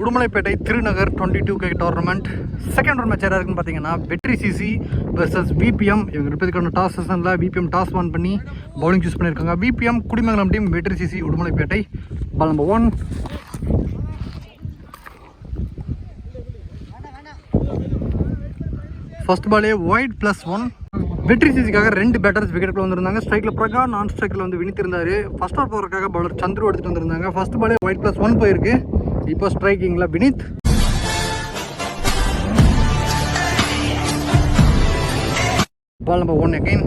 Udumalaipettai Thirunagar 22K tournament second round match யாராக இருக்குன்னு பார்த்தீங்கன்னா வெற்றி சிசி வர்சஸ் விபிஎம். இவங்க இருப்பதுக்கான டாஸ் செஷனில் விபிஎம் டாஸ் ஒன் பண்ணி பவுலிங் சூஸ் பண்ணியிருக்காங்க. VBM Kudimangalam team, Vetri CC Udumalaipettai. Ball number 1. First பாலே ஒயிட் +1. வெற்றி சிசிக்காக 2 பேட்டர்ஸ் விக்கெட்டுக்குள்ள வந்திருந்தாங்க. ஸ்ட்ரைக்கில் பிரகா, நான் ஸ்ட்ரைக்கில் வந்து வினித் இருந்தார். ஃபர்ஸ்ட் ஓவர் போகிறதுக்காக பவுலர் சந்துரு எடுத்துகிட்டு வந்திருந்தாங்க. ஃபர்ஸ்ட் பாலே ஒயிட் +1 போயிருக்கு. இப்போ ஸ்ட்ரைக்கிங்கில் Vineeth. Ball number 1 again.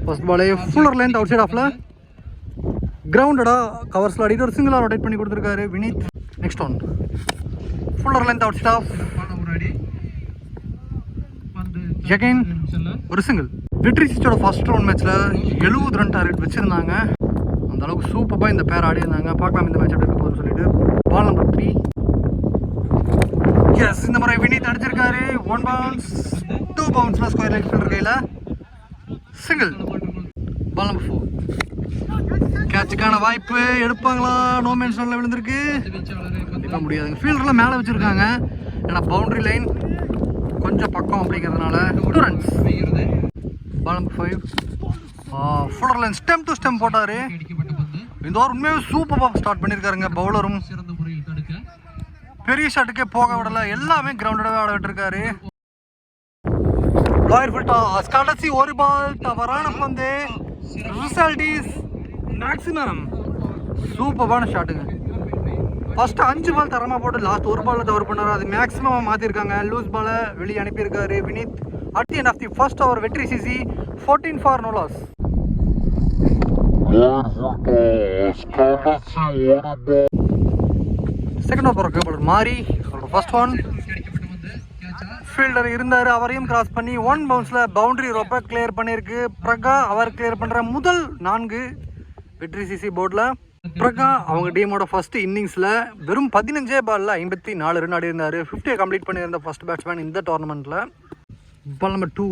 First பாலே ஃபுல்லர் லென்த் அவுட் சைட் ஆஃப்ல கிரவுண்டடாக கவர்ஸில் ஆடிட்டு ஒரு சிங்கிளாக ரொட்டேட் பண்ணி கொடுத்துருக்காரு Vineeth. Next one fuller length outside off again ஒரு சிங்கிள். வெற்றி சிசியோட ஃபர்ஸ்ட் ரவுண்ட் மேட்ச்ல 70 ரன் டார்கெட் வச்சிருந்தாங்க. அந்த அளவுக்கு சூப்பராக இந்த பேர் ஆடி இருந்தாங்க. பார்க்கலாம் இந்த மேட்ச் எப்படி இருக்க போகுதுன்னு சொல்லிட்டு. பால் நம்பர் 3. எஸ், இந்த முறை வினித் அடிச்சிருக்காரு. 1 பவுன்ஸ் 2 பவுன்ஸ்ல ஸ்கொயர் லெக் ஃபீல்டர் கையில் சிங்கிள். Ball number 4. கேட்சுக்கான வாய்ப்பு எடுப்பாங்களா? நோ மேன்ஸ் லைன்ல விழுந்திருக்கு. கண்டிப்பாக முடியாதுங்க. ஃபீல்டர்லாம் மேலே வச்சிருக்காங்க. ஏன்னா பவுண்டரி லைன் கொஞ்சம் பக்கம் அப்படிங்கிறதுனால 2 runs. Ball number 5. Fuller line stump to stump போட்டாரு. இந்த ஓவர் உண்மையாக சூப்பராக ஸ்டார்ட் பண்ணியிருக்காருங்க. பவுலரும் பெரிய ஷாட்டுக்கே போக விடல, எல்லாமே கிரவுண்டடாகவே ஆட விட்டுருக்காரு. கடைசி ஒரு பால் தவறான பந்து. Result is maximum. சூப்பரான ஷாட்டுங்க. ஃபர்ஸ்ட் 5 பால் தரமாக போட்டு லாஸ்ட் ஒரு பாலில் தவறு பண்ணாரு. அது மேக்ஸிமம் மாற்றிருக்காங்க. லூஸ் பாலை வெளியே அனுப்பியிருக்காரு Vineeth. At the end of the first over Vetri CC 14 for no loss. Second over மாறி ஃபர்ஸ்ட் ஒன் ஃபீல்டர் இருந்தார். அவரையும் கிராஸ் பண்ணி 1 பவுன்ஸில் பவுண்டரி ரோப்பை கிளியர் பண்ணியிருக்கு பிரகா. அவர் கிளியர் பண்ணுற முதல் 4 வெற்றி சிசி போர்டில். பிரகா அவங்க டீமோட ஃபர்ஸ்ட் இன்னிங்ஸில் வெறும் 15 பாலில் 54 ரன் ஆடி இருந்தார். 50 கம்ப்ளீட் பண்ணியிருந்த ஃபர்ஸ்ட் பேட்ஸ்மேன் இந்த டோர்னமெண்ட்டில். Ball number 2.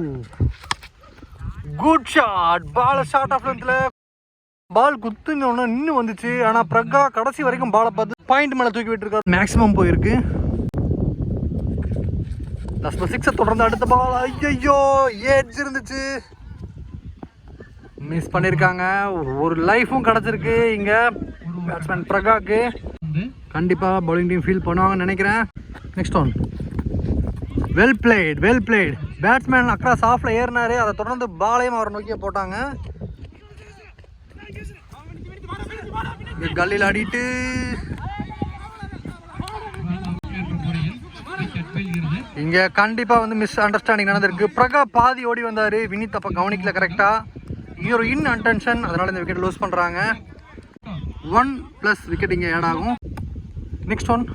Good shot. Ball short of லென்த்தில் பால் குத்துங்க ஒன்று நின்று வந்துச்சு. ஆனால் பிரகா கடைசி வரைக்கும் பாலை பார்த்து பாயிண்ட் மேலே தூக்கி விட்டுருக்காரு. மேக்ஸிமம் போயிருக்கு. லாஸ்ட் 6 தொடர்ந்து அடுத்த பால். ஐயோ, ஏஜ் இருந்துச்சு, மிஸ் பண்ணியிருக்காங்க. ஒரு லைஃபும் கிடச்சிருக்கு இங்கே பேட்ஸ்மேன் பிரகாக்கு. கண்டிப்பாக பவுலிங் டீம் ஃபீல் பண்ணுவாங்கன்னு நினைக்கிறேன். Next one well plate, well plate. Batsman across ஆஃப்ல ஏறினாரு. அதை தொடர்ந்து பாலையும் அவரை நோக்கிய போட்டாங்க. கல்லில் ஆடிட்டு இங்கே கண்டிப்பாக வந்து மிஸ் அண்டர்ஸ்டாண்டிங் நடந்திருக்கு. பிரகா பாதி ஓடி வந்தார். வினித் அப்போ கவனிக்கல கரெக்டாக. இங்கே ஒரு அன்டென்ஷன், அதனால் இந்த விக்கெட் லூஸ் பண்ணுறாங்க. 1+ விக்கெட் இங்கே ஆட் ஆகும். நெக்ஸ்ட் ஒன்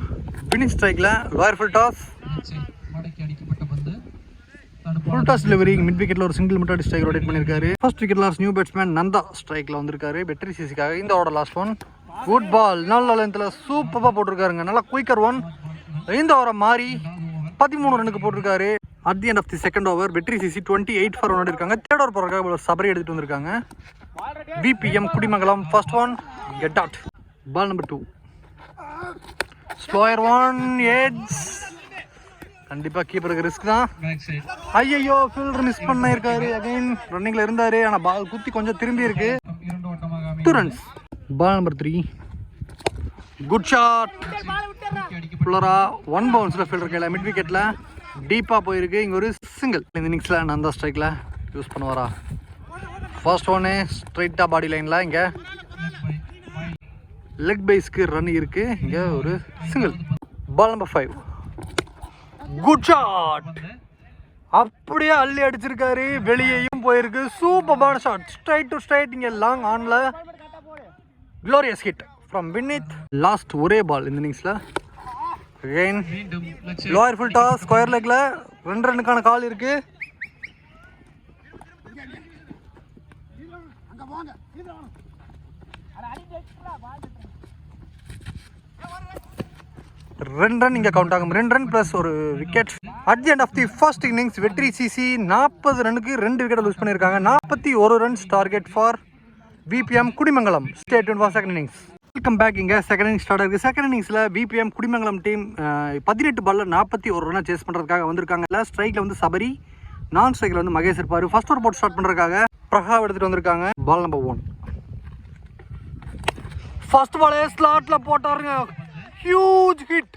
வினித் ஸ்ட்ரைக்கில் lower full toss. Full toss delivery. Mid விக்கெட்டில் ஒரு சிங்கிள் மட்டும் ஸ்ட்ரைக் ரொட்டேட் பண்ணியிருக்காரு. First wicket lost new batsman Nanda ஸ்ட்ரைக்கில் வந்திருக்காரு வெற்றி சிசிக்காக. இந்த ஓட லாஸ்ட் ஒன் குட் பால். நல்ல லென்த்தில் சூப்பராக போட்டிருக்காருங்க. நல்லா குயிக்கர் ஒன். இந்த ஓவரை மாறி 13 ரனுக்கு போட்டிருக்காரு. At the end of the second over Vetri CC 28 for one இருக்காங்க. தேர்ட் ஓவர் போகிறதுக்காக ஒரு சபரி எடுத்துகிட்டு வந்திருக்காங்க. VBM Kudimangalam. First one get out. Ball number 2. Slower one edge. கண்டிப்பாக கீப்பருக்கு ரிஸ்க் தான். ஐயோ, ஃபீல்டர் மிஸ் பண்ணிருக்காரு. அகைன் ரன்னிங்கில் இருந்தார். ஆனால் பால் குத்தி கொஞ்சம் திரும்பி இருக்கு. 2 runs. Ball number 3. Good shot. ஃபுல்லரா 1 பவுன்ஸில் ஃபீல்டர் கையில் மிட் விக்கெட்டில் டீப்பாக போயிருக்கு. இங்கே ஒரு சிங்கிள். இந்த இன்னிங்ஸில் நந்தா ஸ்ட்ரைக்கில் யூஸ் பண்ணுவாரா? ஃபர்ஸ்ட் ஒன்னே ஸ்ட்ரைட்டாக பாடி லைனில் இங்கே லெக் பைஸ்க்கு ரன் இருக்குது. இங்கே ஒரு single. Ball number 5. Good shot. அப்படியே அள்ளி அடிச்சிருக்காரு. வெளியேயும் போயிருக்கு. சூப்பரான ஷாட். Straight to straight. இங்கே லாங் ஆன்ல glorious hit from Vineeth. Last ஒரே பால் இந்த இன்னிங்ஸில். Again lower full toss square லெக்ல 2 ரன்னுக்கான கால் இருக்கு. ரெண்டு ரன் இங்கே கவுண்ட் ஆகும். 2 ரன் ப்ளஸ் ஒரு wicket. At the end of the first innings Vetri CC 40 ரனுக்கு 2 விக்கெட் லூஸ் பண்ணியிருக்காங்க. 41 runs target for VBM Kudimangalam. Stay tuned for second innings. Welcome back. இங்கே செகண்ட் இன்னிங்ஸ் ஸ்டார்ட் இருக்குது. செகண்ட் இன்னிங்ஸில் விபிஎம் குடிமங்கலம் டீம் 18 பாலில் 41 ரன்னை chase பண்ணுறதுக்காக வந்திருக்காங்க. இல்லை ஸ்ட்ரைக்கில் வந்து சபரி, நான் ஸ்ட்ரைக்கில் வந்து மகேஷ் இருப்பார். ஃபர்ஸ்ட் ஓவர் போட்டு ஸ்டார்ட் பண்ணுறதுக்காக பிரகாவ் எடுத்துகிட்டு வந்திருக்காங்க. பால் நம்பர் 1. ஃபர்ஸ்ட் பாலே ஸ்லாட்டில் போட்டாருங்க. Huge hit.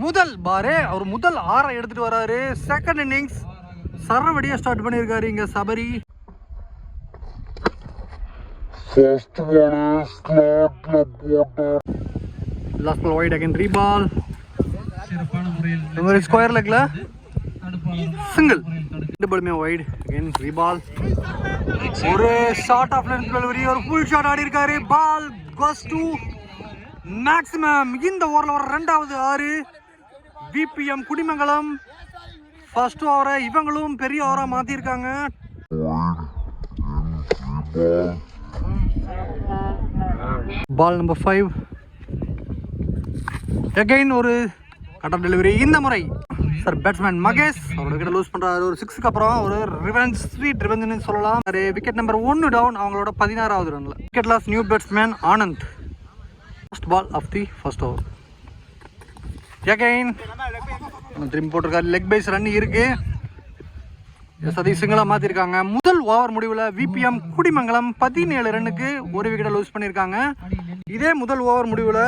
முதல் பாரே அவர் முதல் 6 எடுத்துகிட்டு வராரு. செகண்ட் இன்னிங்ஸ் சரவடியாக ஸ்டார்ட் பண்ணியிருக்காரு இங்கே Sabari. Last ball wide again 3 ball. Square லெக்ல சிங்கிள். 2 பாலுமே வைட் அகைன் 3 பால். ஒரு ஷார்ட் ஆஃப் லென்த் டெலிவரி, ஒரு ஃபுல் ஷாட் ஆடி இருக்காரு. Ball goes to maximum. இந்த ஓவரில் வர 2வது 6. விபிஎம் குடிமங்கலம் ஃபர்ஸ்ட் ஓவரை இவங்களும் பெரிய ஓவரா மாத்திருக்காங்க. பால் நம்பர் 5 அகைன் ஒரு கட் ஆஃப் டெலிவரி. இந்த முறை சார் பேட்ஸ்மேன் மகேஷ் அவரோட விக்கெட் லூஸ் பண்றாரு. ஒரு 6க்கு அப்புறம் ஒரு ரிவெஞ்ச், ஸ்வீட் ரிவெஞ்ச்னு சொல்லலாம். விக்கெட் நம்பர் 1 டவுன் அவங்களோட 16வது ரன்ல. Wicket loss new batsman Anand. First ball of the first over. Again திரும்பி போட்டிருக்காரு. லெக் பைஸ் ரன் இருக்கு. சதீஷ் சிங்களா மாத்திருக்காங்க. முதல் ஓவர் முடிவில் விபிஎம் குடிமங்கலம் 17 ரன்னுக்கு ஒரு விக்கெட்டை லூஸ் பண்ணியிருக்காங்க. இதே முதல் ஓவர் முடிவில்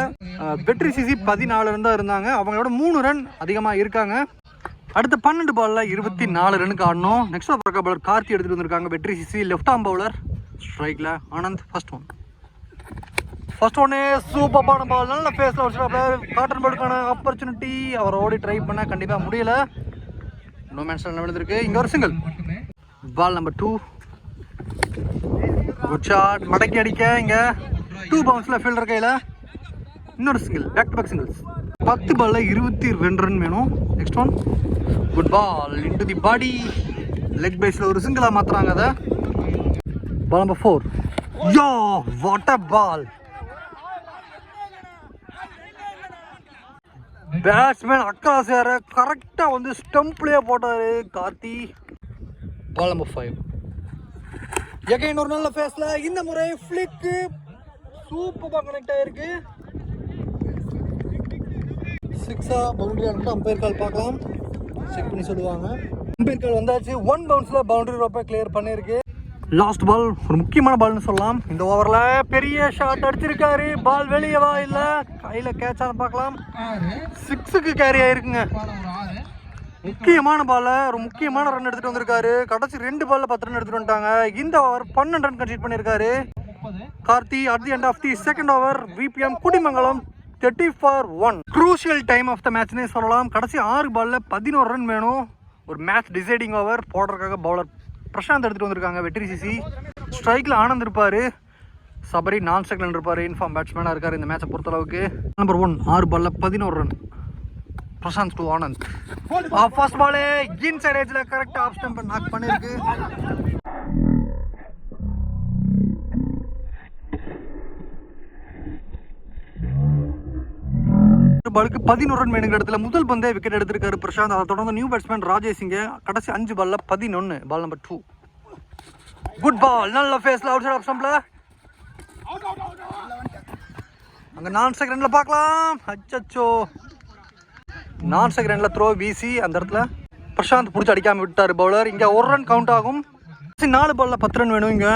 வெற்றி சிசி 14 ரன் தான் இருந்தாங்க. அவங்களோட 3 ரன் அதிகமாக இருக்காங்க. அடுத்த 12 பாலில் 24 ரன்னுக்கு ஆடணும். நெக்ஸ்ட் ஓவர் பவுலர் கார்த்தி எடுத்துகிட்டு வந்திருக்காங்க. வெற்றி சிசி லெஃப்ட் ஆர்ம் பவுலர். ஸ்ட்ரைக்கில் ஆனந்த். ஃபர்ஸ்ட் ஒன்னே சூப்பரான பால். நல்ல ஃபேஸில் வச்சுருக்காரு. காட்டன் பாலுக்கான ஆப்பர்ச்சுனிட்டி அவர் ஓடி ட்ரை பண்ண கண்டிப்பாக முடியல. நோ மேன்ஸ் ரன் விழுந்திருக்கு. இங்கே ஒரு single. Ball number 2. Good shot. மடக்கி அடிக்க இங்கே 2 பவுன்ஸில் ஃபீல்டர் கையில் இன்னொரு single. Back to back singles. 10 பாலில் 22 ரன் வேணும். Next one good ball into the body. Leg பேஸில் ஒரு சிங்கிளாக மாற்றுறாங்க அதை. Ball number 4. Yo what a ball. Batsman across ஏற கரெக்டாக வந்து ஸ்டம்ப்லேயே போட்டார் கார்த்தி. பால் நம்பர் 5 எகைன் ஒரு நல்ல ஃபேஸில். இந்த முறை ஃப்ளிக்கு சூப்பராக கனெக்ட் ஆகிருக்கு. 6ஆ பவுண்டரி ஆனது அம்பையர் கால் பார்க்கலாம். செக் பண்ணி சொல்லுவாங்க. அம்பையர் கால் வந்தாச்சு. 1 பவுன்ஸில் பவுண்டரி ரோப்பை கிளியர் பண்ணியிருக்கு. லாஸ்ட் பால் ஒரு முக்கியமான பால்னு சொல்லலாம். இந்த ஓவரில் பெரிய ஷாட் அடிச்சிருக்காரு. பால் வெளியவா இல்லை கையில் கேட்சான்னு பார்க்கலாம். 6க்கு கேரி ஆயிருக்குங்க. முக்கியமான பால்ல ஒரு முக்கியமான ரன் எடுத்துட்டு வந்திருக்காரு. கடைசி 2 பால்ல 10 ரன் எடுத்துட்டு வந்துட்டாங்க. இந்த ஓவர் 12 ரன் கன்சிட் பண்ணியிருக்காரு Karthi. At the end of the second over VBM Kudimangalam 30 for 1. Crucial time of the மேட்ச்னே சொல்லலாம். கடைசி 6 பால்ல 11 ரன் வேணும். ஒரு மேட்ச் டிசைடிங் ஓவர் போடுறதுக்காக பவுலர் பிரசாந்த் எடுத்துகிட்டு வந்திருக்காங்க. வெற்றி சிசி. ஸ்ட்ரைக்கில் ஆனந்த் இருப்பார். சபரி நான் ஸ்ட்ரைக்கில் இருப்பார். இன்ஃபார்ம் பேட்ஸ்மேனாக இருக்கார் இந்த மேட்சை பொறுத்தளவுக்கு. நம்பர் 1 6 பாலில் 11 run. Prashanth to Anand. First பாலே இன்சைட் ஏஜில் கரெக்டாக ஆஃப் ஸ்டம்பை நாக் பண்ணியிருக்கு. பாலுக்கு 11 ரன் வேணுங்கிற இடத்துல முதல் பந்தே விக்கெட் எடுத்திருக்காரு பிரசாந்த். அதை தொடர்ந்து நியூ பேட்ஸ்மேன் ராஜேஷ் சிங்க கடைசி 5 பால்ல 11. Ball number 2 good ball. நல்ல ஃபேஸ்ல அவுட் சைட் ஆஃப் ஸ்டம்ப்ல. அங்க நான் செகண்ட்ல பார்க்கலாம். அச்சச்சோ நான் செகண்ட்ல த்ரோ வீசி அந்த இடத்துல பிரசாந்த் பிடிச்சி அடிக்காம விட்டாரு பவுலர். இங்க 1 ரன் கவுண்ட் ஆகும். 4 பால்ல 10 ரன் வேணும். இங்க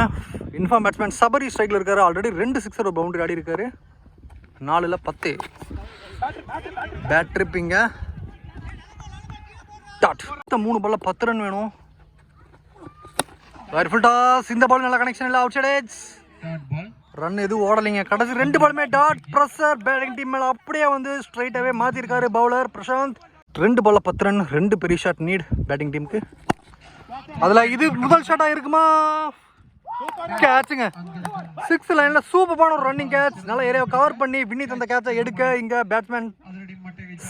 இன்ஃபார்ம் பேட்ஸ்மேன் சபரி ஸ்ட்ரைக்ல இருக்காரு. ஆல்ரெடி 2 சிக்ஸர் ஒரு பவுண்டரி ஆடி இருக்காரு. 4ல் 10. Bad ட்ரிப்பிங்க dot. 3 பால்ல 10 ரன் வேணும். Full toss. இந்த பால் நல்ல கனெக்ஷன் இல்லை. Out side age. ரன் எதுவும் ஓடலைங்க. கடைசி 2 பாலுமே டாட். ப்ரெஷர் பேட்டிங் டீம் மேலே அப்படியே வந்து ஸ்ட்ரைட்டாகவே மாற்றிருக்காரு பவுலர் பிரசாந்த். 2 பால்ல 10 ரன். 2 பெரிய ஷாட் நீட் பேட்டிங் டீமுக்கு. அதில் இது முதல் ஷாட்டாக இருக்குமா? கேட்சுங்க. 6 லைனில் சூப்பரான ஒரு ரன்னிங் கேட்ச். நல்ல ஏரியாவை கவர் பண்ணி வினித் அந்த கேட்சை எடுக்க இங்கே பேட்ஸ்மேன்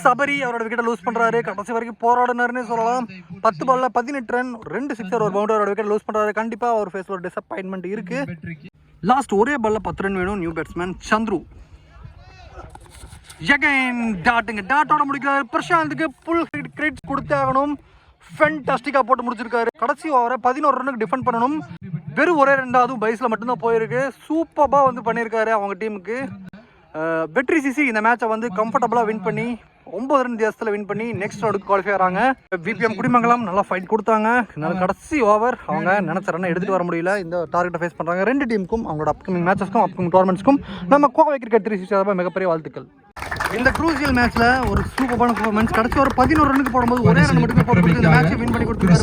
சபரி அவரோட விக்கெட்டை லூஸ் பண்ணுறாரு. கடைசி வரைக்கும் போராடினார்னே சொல்லலாம். 10 பால்ல 18 ரன். 2 சிக்ஸர் ஒரு பவுண்டர் அவரோட விக்கெட் லூஸ் பண்ணுறாரு. கண்டிப்பாக ஒரு ஃபேஸில் ஒரு டிசப்பாயின்மெண்ட் இருக்குது. லாஸ்ட் ஒரே பால்ல 10 ரன் வேணும். New batsman Chandru. எகைன் டாட்டுங்க. டாட்டோட முடிக்கிறாரு. பிரசாந்துக்கு புல் கிரெடிட் கொடுத்தே ஆகணும். ஃபென்டாஸ்டிக்காக போட்டு முடிச்சிருக்காரு. கடைசி ஓவரை 11 ரன்னுக்கு டிஃபெண்ட் பண்ணணும். வெறும் ஒரே 2வது பைஸில் மட்டும்தான் போயிருக்கு. சூப்பராக வந்து பண்ணியிருக்காரு அவங்க டீமுக்கு. வெற்றி சிசி இந்த மேட்சை வந்து கம்ஃபர்டபுளாக வின் பண்ணி 9 ரன் வித்தியாசத்தில் வின் பண்ணி நெக்ஸ்ட் ரவுண்டுக்கு குவாலிஃபை ஆகிறாங்க. விபிஎம் குடிமங்கலம் நல்லா ஃபைட் கொடுத்தாங்க. கடைசி ஓவர் அவங்க நினச்ச ரன்னை எடுத்துகிட்டு வர முடியல. இந்த டார்கெட்டை ஃபேஸ் பண்ணுறாங்க. 2 டீமுக்கும் அவங்களோட அப்கமிங் மேட்சஸ்க்கும் அப்கமிங் டோர்னமெண்ட்ஸ்க்கும் நம்ம கோவை கிரிக்கெட் 360 மிகப்பெரிய வாழ்த்துக்கள். இந்த க்ரூசியல் மேட்ச்ல ஒரு சூப்பரான பெர்ஃபார்மன்ஸ். கடைசி ஒரு 11 ரன்னுக்கு போடும்போது ஒரே ரன் மட்டுமே போட்டு இந்த மேட்சை வின் பண்ணி கொடுத்தாங்க.